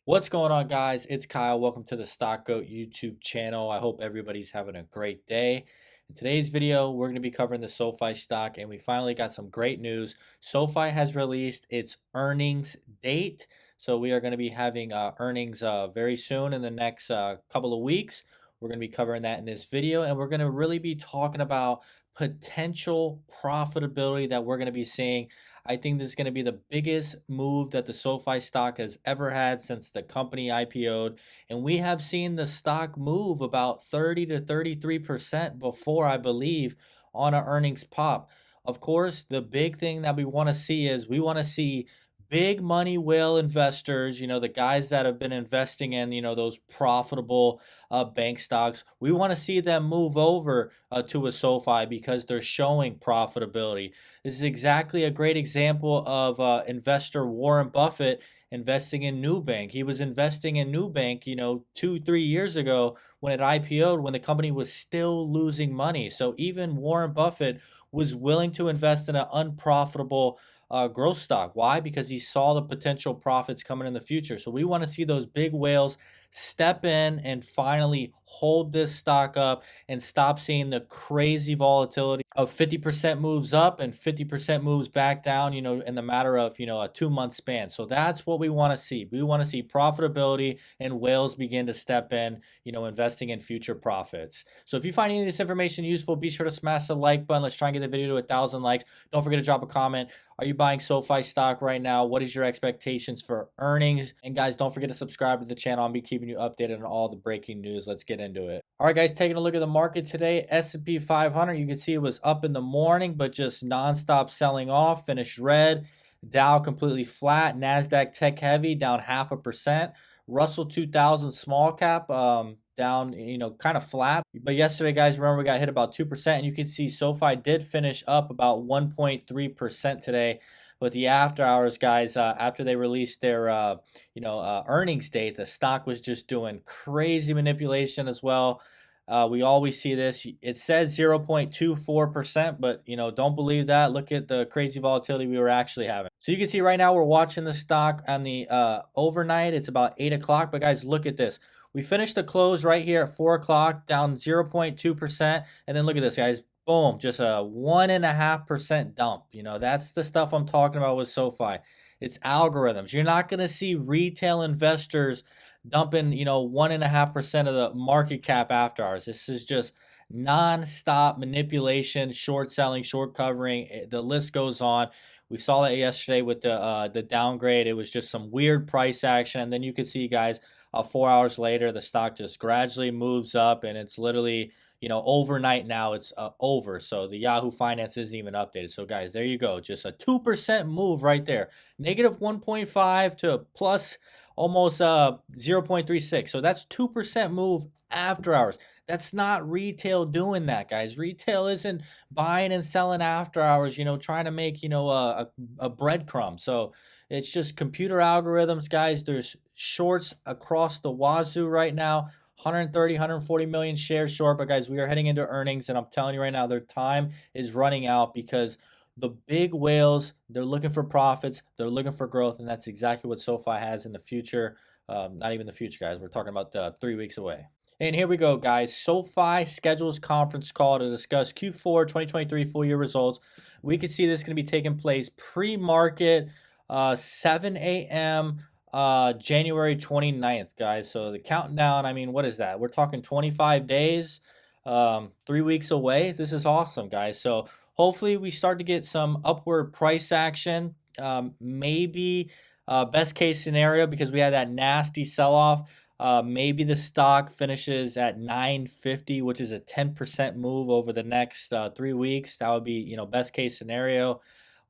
What's going on, guys? It's Kyle. Welcome to the Stock Goat YouTube channel. I hope everybody's having a great day. In today's video, we're going to be covering the SoFi stock, and we finally got some great news. SoFi has released its earnings date, so we are going to be having earnings very soon in the next couple of weeks. We're going to be covering that in this video, and we're going to really be talking about potential profitability that we're going to be seeing. I think this is going to be the biggest move that the SoFi stock has ever had since the company IPO'd. And we have seen the stock move about 30 to 33% before, I believe, on an earnings pop. Of course, the big thing that we want to see is we want to see big money whale investors, the guys that have been investing in, those profitable bank stocks. We want to see them move over to a SoFi because they're showing profitability. This is exactly a great example of investor Warren Buffett investing in Nubank. He was investing in Nubank, 2, 3 years ago when it IPO'd, when the company was still losing money. So even Warren Buffett was willing to invest in an unprofitable growth stock. Why? Because he saw the potential profits coming in the future. So we want to see those big whales step in and finally hold this stock up and stop seeing the crazy volatility of 50% moves up and 50% moves back down, in the matter of, a 2 month span. So that's what we want to see. We want to see profitability and whales begin to step in, investing in future profits. So if you find any of this information useful, be sure to smash the like button. Let's try and get the video to 1,000 likes. Don't forget to drop a comment. Are you buying SoFi stock right now? What is your expectations for earnings? And guys, don't forget to subscribe to the channel. I'll be keeping you updated on all the breaking news. Let's get into it. All right, guys, taking a look at the market today. S&P 500, you can see it was up in the morning, but just nonstop selling off, finished red. Dow completely flat. NASDAQ tech heavy, down 0.5%. Russell 2000 small cap, down, kind of flat. But yesterday, guys, remember we got hit about 2%, and you can see SoFi did finish up about 1.3% today. But the after hours, guys, after they released their, earnings date, the stock was just doing crazy manipulation as well. We always see this. It says 0.24%, but don't believe that. Look at the crazy volatility we were actually having. So you can see right now we're watching the stock on the overnight. It's about 8 o'clock. But guys, look at this. We finished the close right here at 4 o'clock, down 0.2%. And then look at this, guys. Boom, just a 1.5% dump. That's the stuff I'm talking about with SoFi. It's algorithms. You're not going to see retail investors dumping, 1.5% of the market cap after hours. This is just non-stop manipulation, short selling, short covering. The list goes on. We saw that yesterday with the downgrade. It was just some weird price action, and then you could see, guys, 4 hours later, the stock just gradually moves up, and it's literally, overnight now it's over. So the Yahoo Finance isn't even updated. So guys, there you go. Just a 2% move right there. Negative 1.5 to plus almost 0.36. So that's 2% move after hours. That's not retail doing that, guys. Retail isn't buying and selling after hours, trying to make, a breadcrumb. So it's just computer algorithms, guys. There's shorts across the wazoo right now. 130, 140 million shares short. But guys, we are heading into earnings, and I'm telling you right now, their time is running out because the big whales, they're looking for profits, they're looking for growth, and that's exactly what SoFi has in the future. Not even the future, guys. We're talking about 3 weeks away. And here we go, guys. SoFi schedules conference call to discuss Q4 2023 full year results. We can see this is going to be taking place pre-market, 7 a.m. January 29th, guys. So the countdown, I mean, what is that? We're talking 25 days, 3 weeks away. This is awesome, guys. So hopefully we start to get some upward price action. Maybe best case scenario, because we had that nasty sell-off, maybe the stock finishes at 950, which is a 10% move over the next 3 weeks. That would be, best case scenario.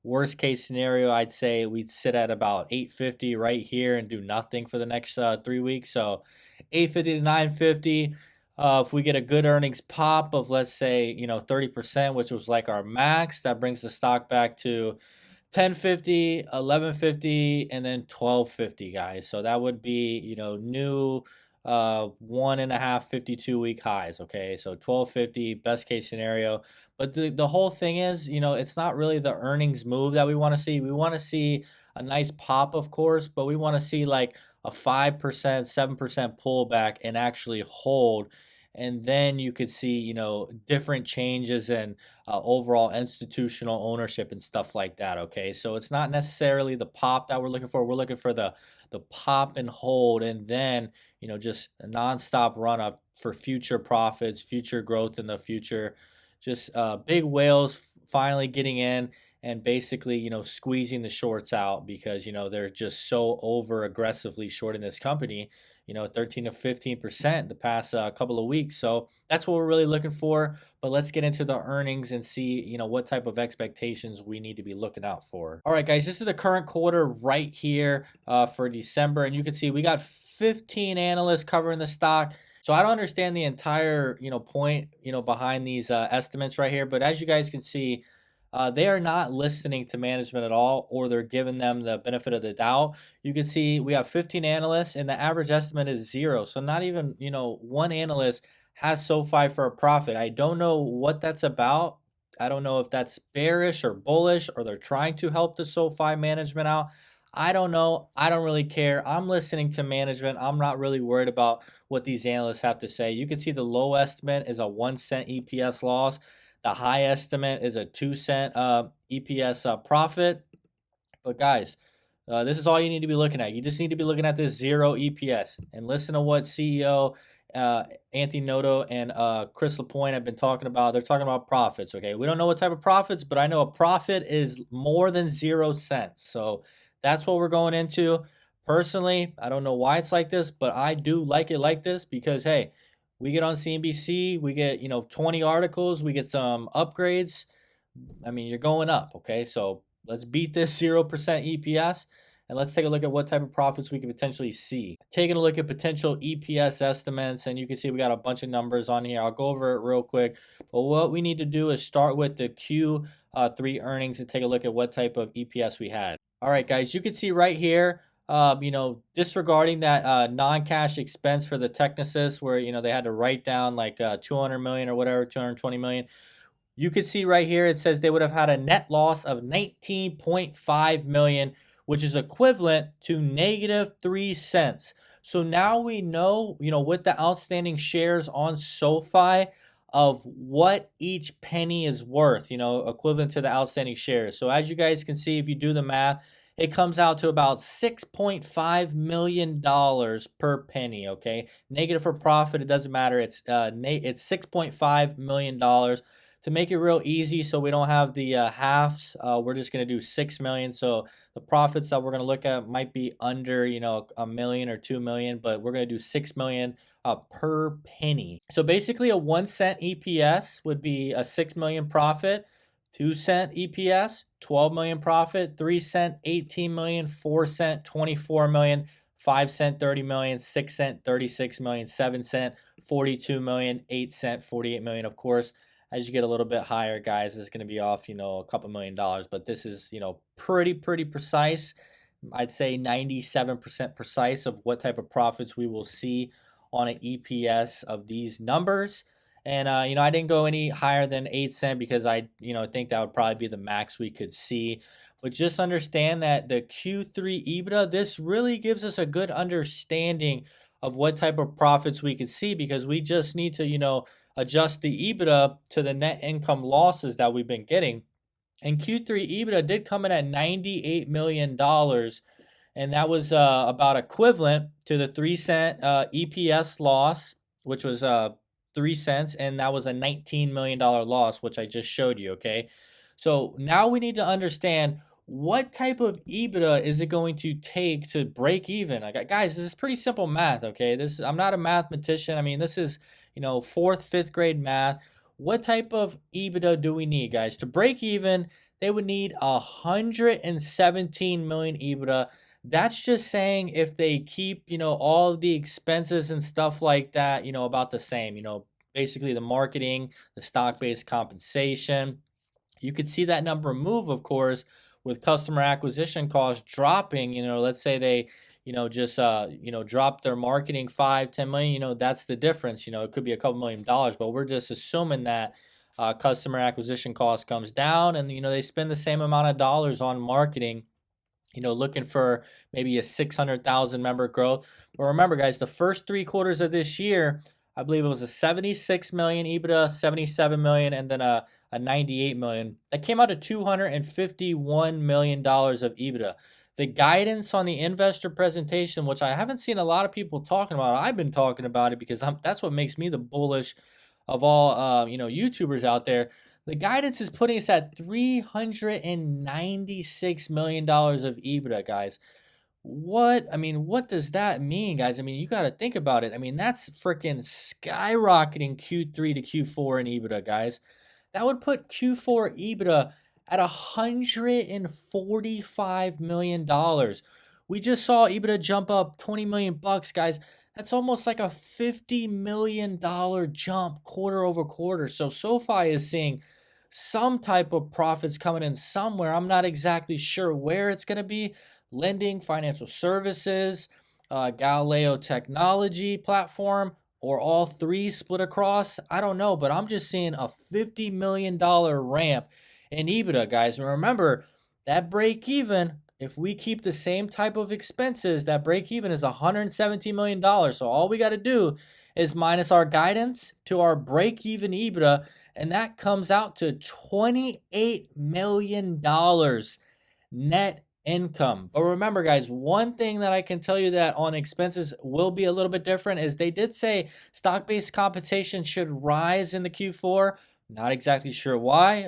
Worst case scenario, I'd say we'd sit at about 850 right here and do nothing for the next 3 weeks. So 850 to 950. If we get a good earnings pop of, let's say, 30%, which was like our max, that brings the stock back to 1050, 1150, and then 1250, guys. So that would be, new 1.5 52-week highs. Okay, so 1250, best case scenario. But the whole thing is, it's not really the earnings move that we want to see. We want to see a nice pop, of course, but we want to see like a 5%, 7% pullback and actually hold. And then you could see, different changes in overall institutional ownership and stuff like that. Okay. So it's not necessarily the pop that we're looking for. We're looking for the pop and hold, and then, just a nonstop run up for future profits, future growth in the future. Just big whales finally getting in and basically, squeezing the shorts out because, they're just so over aggressively shorting this company, 13 to 15% the past couple of weeks. So that's what we're really looking for. But let's get into the earnings and see, what type of expectations we need to be looking out for. All right, guys, this is the current quarter right here for December. And you can see we got 15 analysts covering the stock. So I don't understand the entire, point, behind these estimates right here. But as you guys can see, they are not listening to management at all, or they're giving them the benefit of the doubt. You can see we have 15 analysts, and the average estimate is 0. So not even, one analyst has SoFi for a profit. I don't know what that's about. I don't know if that's bearish or bullish, or they're trying to help the SoFi management out. I don't know. I don't really care. I'm listening to management. I'm not really worried about what these analysts have to say. You can see the low estimate is a 1 cent EPS loss. The high estimate is a 2 cent EPS profit. But guys, this is all you need to be looking at. You just need to be looking at this 0 EPS and listen to what CEO Anthony Noto and Chris Lapointe have been talking about. They're talking about profits. Okay, we don't know what type of profits, but I know a profit is more than 0 cents. So that's what we're going into. Personally, I don't know why it's like this, but I do like it like this because hey, we get on CNBC, we get 20 articles, we get some upgrades. I mean, you're going up, okay? So let's beat this 0% EPS and let's take a look at what type of profits we could potentially see. Taking a look at potential EPS estimates, and you can see we got a bunch of numbers on here. I'll go over it real quick. But what we need to do is start with the Q3 earnings and take a look at what type of EPS we had. All right, guys, you can see right here, disregarding that non-cash expense for the Technisys where, they had to write down like 200 million or whatever, 220 million. You could see right here, it says they would have had a net loss of 19.5 million, which is equivalent to -3 cents. So now we know, with the outstanding shares on SoFi of what each penny is worth, equivalent to the outstanding shares. So as you guys can see, if you do the math, it comes out to about $6.5 million per penny, okay? Negative for profit, it doesn't matter. It's $6.5 million. To make it real easy so we don't have the halves, we're just going to do 6 million. So the profits that we're going to look at might be under, a million or 2 million, but we're going to do 6 million per penny. So basically a 1 cent EPS would be a 6 million profit, 2 cent EPS, 12 million profit, 3 cent, 18 million, 4 cent, 24 million, 5 cent, 30 million, 6 cent, 36 million, 7 cent, 42 million, 8 cent, 48 million, of course. As you get a little bit higher, guys, it's going to be off, a couple $1,000,000. But this is, pretty precise. I'd say 97% precise of what type of profits we will see on an EPS of these numbers. And, I didn't go any higher than 8 cent because I think that would probably be the max we could see. But just understand that the Q3 EBITDA, this really gives us a good understanding of what type of profits we could see because we just need to, adjust the EBITDA to the net income losses that we've been getting. And Q3 EBITDA did come in at $98 million, and that was about equivalent to the 3 cent EPS loss, which was 3 cents, and that was a $19 million loss, which I just showed you, okay? So now we need to understand what type of EBITDA is it going to take to break even? Guys, this is pretty simple math, okay? I'm not a mathematician. I mean, this is, 4th, 5th grade math. What type of EBITDA do we need, guys? To break even, they would need 117 million EBITDA. That's just saying if they keep, all of the expenses and stuff like that, about the same, basically the marketing, the stock-based compensation. You could see that number move, of course, with customer acquisition costs dropping. Let's say they, just drop their marketing 5-10 million. That's the difference. It could be a couple $1,000,000, but we're just assuming that customer acquisition cost comes down, and they spend the same amount of dollars on marketing. looking for maybe a 600,000 member growth. But remember, guys, the first 3 quarters of this year, I believe it was a 76 million EBITDA, 77 million, and then a 98 million. That came out to $251 million of EBITDA. The guidance on the investor presentation, which I haven't seen a lot of people talking about, I've been talking about it because that's what makes me the bullish of all YouTubers out there. The guidance is putting us at $396 million of EBITDA, guys. What does that mean, guys? I mean, you got to think about it. I mean, that's freaking skyrocketing Q3 to Q4 in EBITDA, guys. That would put Q4 EBITDA at $145 million. We just saw EBITDA jump up 20 million bucks, guys. That's almost like a $50 million jump quarter over quarter. So SoFi is seeing some type of profits coming in somewhere. I'm not exactly sure where it's going to be. Lending, financial services, Galileo technology platform, or all three split across. I don't know, but I'm just seeing a $50 million ramp in EBITDA, guys. And remember, that break even, if we keep the same type of expenses, that break even is $117 million. So all we got to do is minus our guidance to our break even EBITDA, and that comes out to $28 million net income. But remember, guys, one thing that I can tell you that on expenses will be a little bit different is they did say stock-based compensation should rise in the Q4. Not exactly sure why.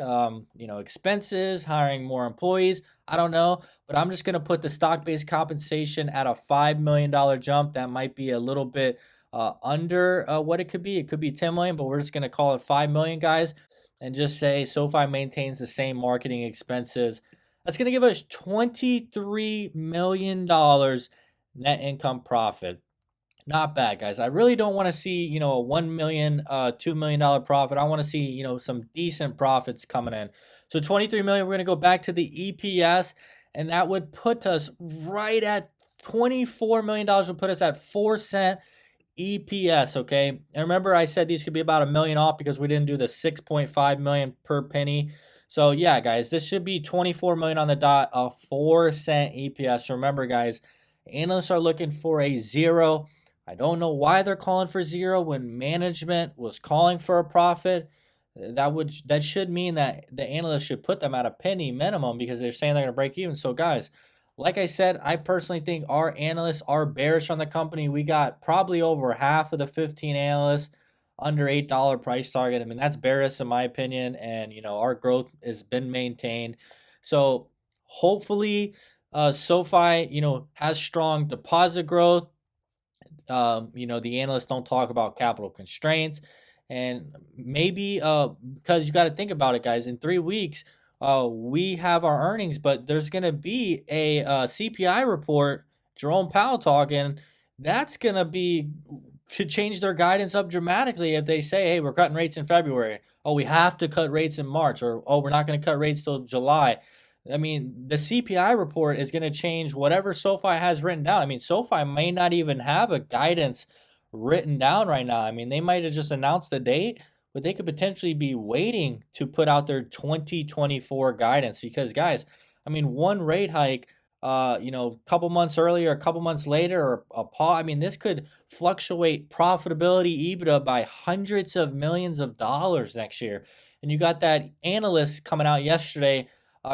Expenses, hiring more employees. I don't know, but I'm just going to put the stock-based compensation at a $5 million jump. That might be a little bit under what it could be. It could be 10 million, but we're just going to call it 5 million, guys, and just say SoFi maintains the same marketing expenses. That's going to give us $23 million net income profit. Not bad, guys. I really don't want to see, a $1 million, $2 million profit. I want to see, some decent profits coming in. So 23 million, we're going to go back to the EPS, and that would put us right at $24 million, would put us at 4-cent EPS, okay? And remember, I said these could be about $1 million off because we didn't do the 6.5 million per penny. So yeah, guys, this should be 24 million on the dot, a 4-cent EPS. Remember, guys, analysts are looking for a zero. I don't know why they're calling for zero when management was calling for a profit. That should mean that the analysts should put them at a penny minimum because they're saying they're going to break even. So guys, like I said, I personally think our analysts are bearish on the company. We got probably over half of the 15 analysts under $8 price target. I mean, that's bearish in my opinion, and our growth has been maintained. So hopefully, SoFi, has strong deposit growth. The analysts don't talk about capital constraints, and maybe because you got to think about it, guys. In 3 weeks, we have our earnings, but there's going to be a CPI report. Jerome Powell talking. That's going to could change their guidance up dramatically if they say, hey, we're cutting rates in February. Oh, we have to cut rates in March, or oh, we're not going to cut rates till July. I mean, the CPI report is going to change whatever SoFi has written down. I mean, SoFi may not even have a guidance written down right now. I mean, they might have just announced the date, but they could potentially be waiting to put out their 2024 guidance because, guys, I mean, one rate hike, a couple months earlier, a couple months later, or a pause. I mean, this could fluctuate profitability EBITDA by hundreds of millions of dollars next year. And you got that analyst coming out yesterday,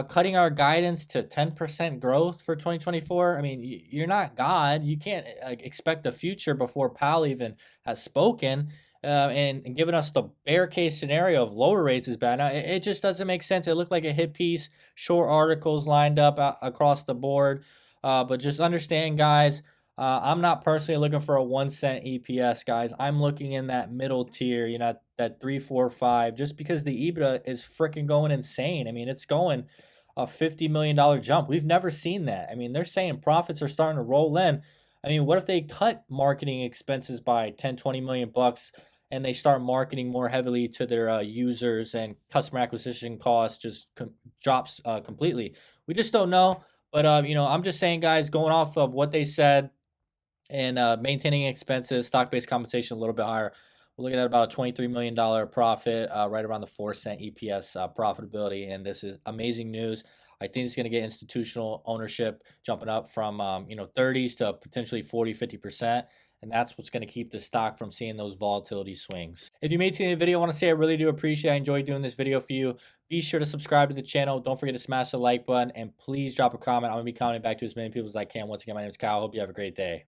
cutting our guidance to 10% growth for 2024. I mean, you're not God. You can't expect the future before Powell even has spoken. And giving us the bear case scenario of lower rates is bad. Now, it just doesn't make sense. It looked like a hit piece, short articles lined up across the board. But just understand, guys, I'm not personally looking for a 1-cent EPS, guys. I'm looking in that middle tier, that 3, 4, 5, just because the EBITDA is freaking going insane. I mean, it's going a $50 million jump. We've never seen that. I mean, they're saying profits are starting to roll in. I mean, what if they cut marketing expenses by 10, 20 million bucks? And they start marketing more heavily to their users, and customer acquisition costs just drops completely. We just don't know. But, I'm just saying, guys, going off of what they said and maintaining expenses, stock-based compensation a little bit higher, we're looking at about a $23 million profit, right around the 4-cent EPS profitability. And this is amazing news. I think it's going to get institutional ownership jumping up from 30s to potentially 40-50%. And that's what's going to keep the stock from seeing those volatility swings. If you made it to the end of the video, I want to say I really do appreciate it. I enjoyed doing this video for you. Be sure to subscribe to the channel. Don't forget to smash the like button, and please drop a comment. I'm going to be commenting back to as many people as I can. Once again, my name is Kyle. Hope you have a great day.